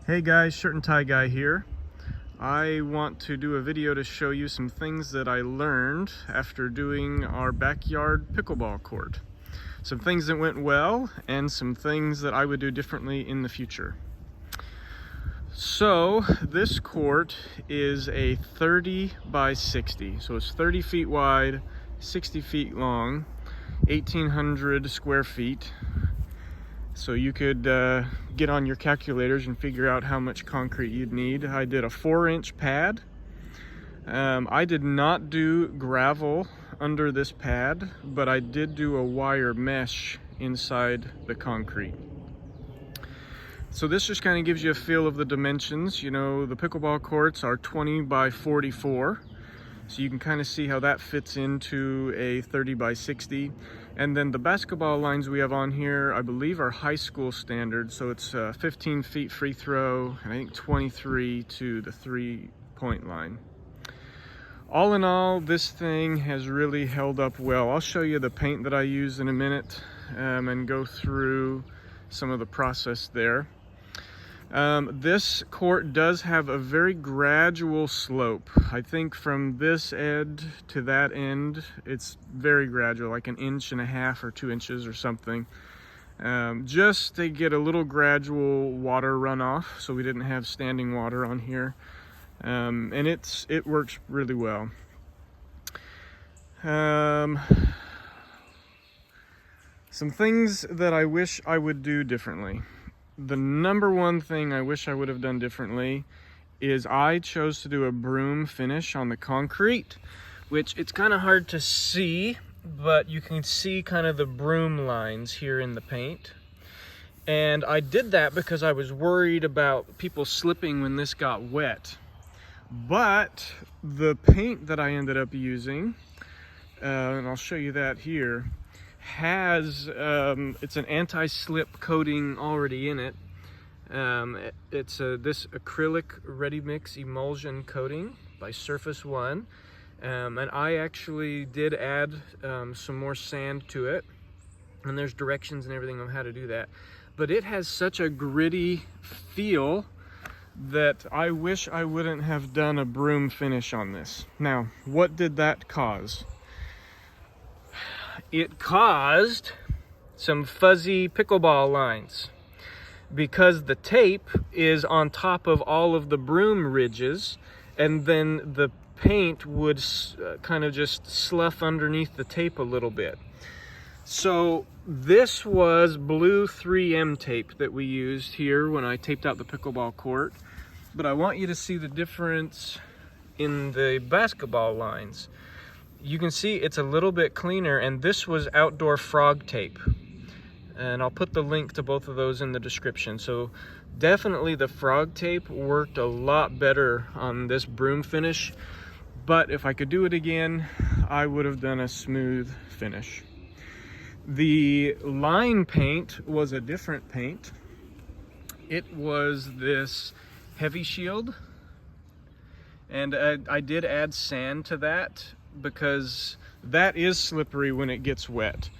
Hey guys, Shirt and Tie Guy here. I want to do a video to show you some things that I learned after doing our backyard pickleball court. Some things that went well and some things that I would do differently in the future. So this court is a 30 by 60. So it's 30 feet wide, 60 feet long, 1,800 square feet. So you could get on your calculators and figure out how much concrete you'd need. I did a 4-inch pad. I did not do gravel under this pad, but I did do a wire mesh inside the concrete. So this just kind of gives you a feel of the dimensions. You know, the pickleball courts are 20 by 44. So you can kind of see how that fits into a 30 by 60. And then the basketball lines we have on here, I believe, are high school standards. So it's 15 feet free throw, and I think 23 to the 3-point line. All in all, this thing has really held up well. I'll show you the paint that I use in a minute and go through some of the process there. This court does have a very gradual slope. I think from this end to that end, it's very gradual, like 1.5 inches or 2 inches or something. Just to get a little gradual water runoff, so we didn't have standing water on here. And it works really well. Some things that I wish I would do differently. The number one thing I wish I would have done differently is I chose to do a broom finish on the concrete, which it's kind of hard to see, but you can see kind of the broom lines here in the paint. And I did that because I was worried about people slipping when this got wet. But the paint that I ended up using, and I'll show you that here, has it's an anti-slip coating already in it. It's this acrylic ready mix emulsion coating by Surface One, and I actually did add some more sand to it, and there's directions and everything on how to do that. But it has such a gritty feel that I wish I wouldn't have done a broom finish on this. Now, what did that cause? It caused some fuzzy pickleball lines because the tape is on top of all of the broom ridges, and then the paint would kind of just slough underneath the tape a little bit. So this was blue 3M tape that we used here when I taped out the pickleball court, but I want you to see the difference in the basketball lines. You can see it's a little bit cleaner, and this was outdoor frog tape. And I'll put the link to both of those in the description. So definitely the frog tape worked a lot better on this broom finish. But if I could do it again, I would have done a smooth finish. The line paint was a different paint. It was this Heavy Shield. And I did add sand to that, because that is slippery when it gets wet.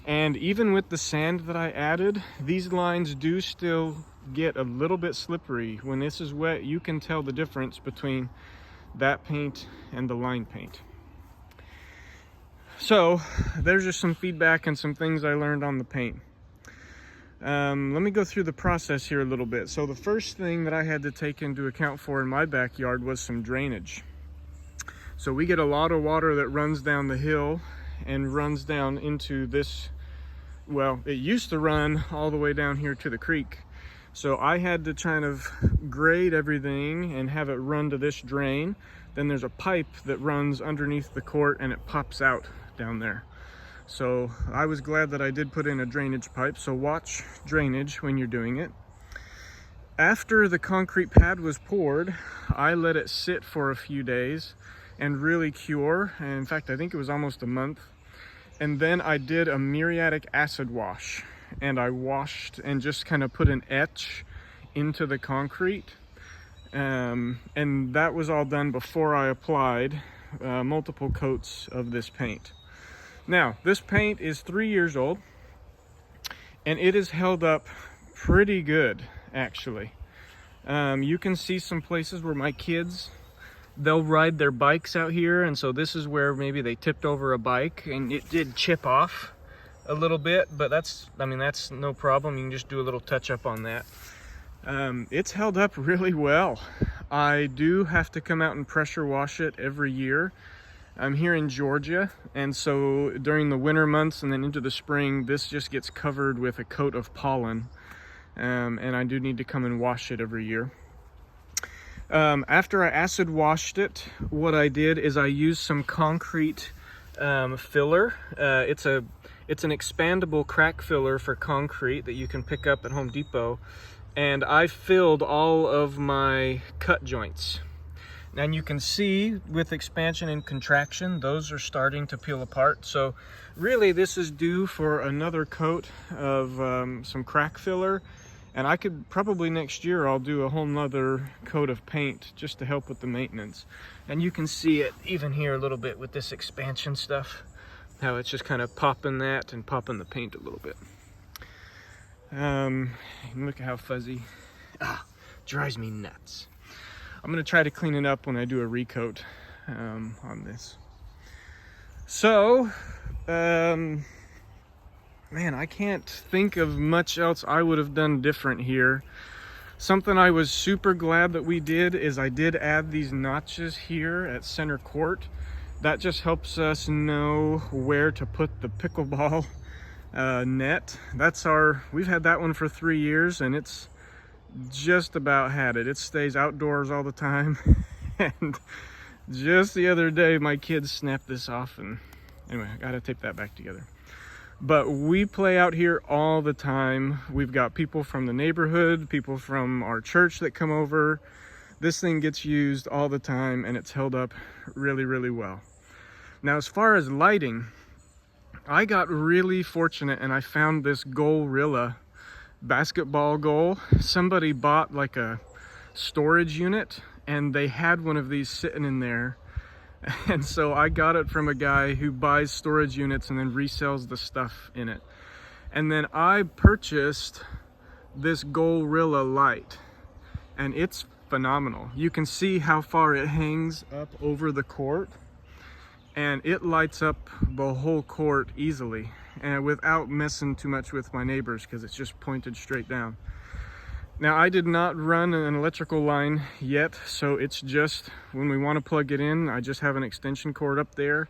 And even with the sand that I added, these lines do still get a little bit slippery. When this is wet, you can tell the difference between that paint and the line paint. So there's just some feedback and some things I learned on the paint. Let me go through the process here a little bit. So the first thing that I had to take into account for in my backyard was some drainage. So we get a lot of water that runs down the hill and runs down into this, well, it used to run all the way down here to the creek. So I had to kind of grade everything and have it run to this drain. Then there's a pipe that runs underneath the court and it pops out down there. So I was glad that I did put in a drainage pipe. So watch drainage when you're doing it. After the concrete pad was poured, I let it sit for a few days and really cure. And in fact, I think it was almost a month. And then I did a muriatic acid wash, and I washed and just kind of put an etch into the concrete. And that was all done before I applied multiple coats of this paint. Now, this paint is 3 years old, and it has held up pretty good, actually. You can see some places where my kids, they'll ride their bikes out here, and so this is where maybe they tipped over a bike and it did chip off a little bit, but that's no problem. You can just do a little touch up on that. It's held up really well. I do have to come out and pressure wash it every year. I'm here in Georgia, and so during the winter months and then into the spring, this just gets covered with a coat of pollen, and I do need to come and wash it every year. After I acid washed it, what I did is I used some concrete filler. It's an expandable crack filler for concrete that you can pick up at Home Depot, and I filled all of my cut joints. And you can see with expansion and contraction, those are starting to peel apart. So really this is due for another coat of some crack filler. And I could probably next year, I'll do a whole nother coat of paint just to help with the maintenance. And you can see it even here a little bit with this expansion stuff, how it's just kind of popping that and popping the paint a little bit. Look at how fuzzy. Drives me nuts. I'm gonna try to clean it up when I do a recoat on this. So, man, I can't think of much else I would have done different here. Something I was super glad that we did is I did add these notches here at center court. That just helps us know where to put the pickleball net. We've had that one for 3 years, and it's just about had it. It stays outdoors all the time. And just the other day my kids snapped this off, and anyway, I gotta tape that back together. But we play out here all the time. We've got people from the neighborhood, people from our church that come over. This thing gets used all the time, and it's held up really, really well. Now, as far as lighting, I got really fortunate and I found this Goalrilla basketball goal. Somebody bought like a storage unit and they had one of these sitting in there, and so I got it from a guy who buys storage units and then resells the stuff in it. And then I purchased this Goalrilla light, and it's phenomenal. You can see how far it hangs up over the court, and it lights up the whole court easily and without messing too much with my neighbors, because it's just pointed straight down. Now, I did not run an electrical line yet, so it's just when we want to plug it in, I just have an extension cord up there.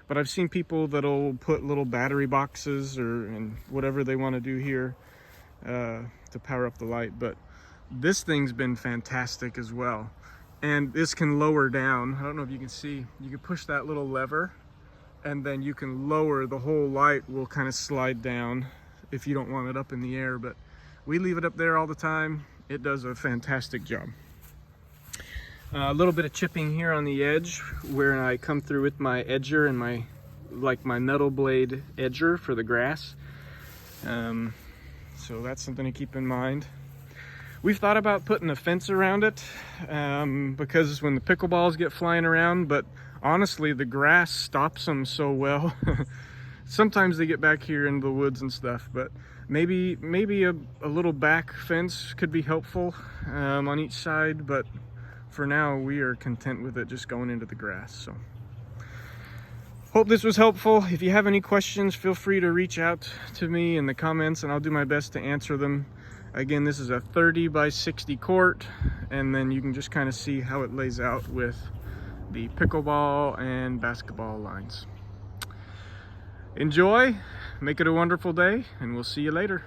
But I've seen people that'll put little battery boxes and whatever they want to do here to power up the light. But this thing's been fantastic as well. And this can lower down. I don't know if you can see, you can push that little lever and then you can lower, the whole light will kind of slide down if you don't want it up in the air. But we leave it up there all the time. It does a fantastic job. A little bit of chipping here on the edge where I come through with my edger and my metal blade edger for the grass. So that's something to keep in mind. We've thought about putting a fence around it because when the pickleballs get flying around, but honestly the grass stops them so well. Sometimes they get back here into the woods and stuff, but maybe a little back fence could be helpful on each side, but for now we are content with it just going into the grass. So hope this was helpful. If you have any questions, feel free to reach out to me in the comments and I'll do my best to answer them. Again, this is a 30 by 60 court, and then you can just kind of see how it lays out with the pickleball and basketball lines. Enjoy, make it a wonderful day, and we'll see you later.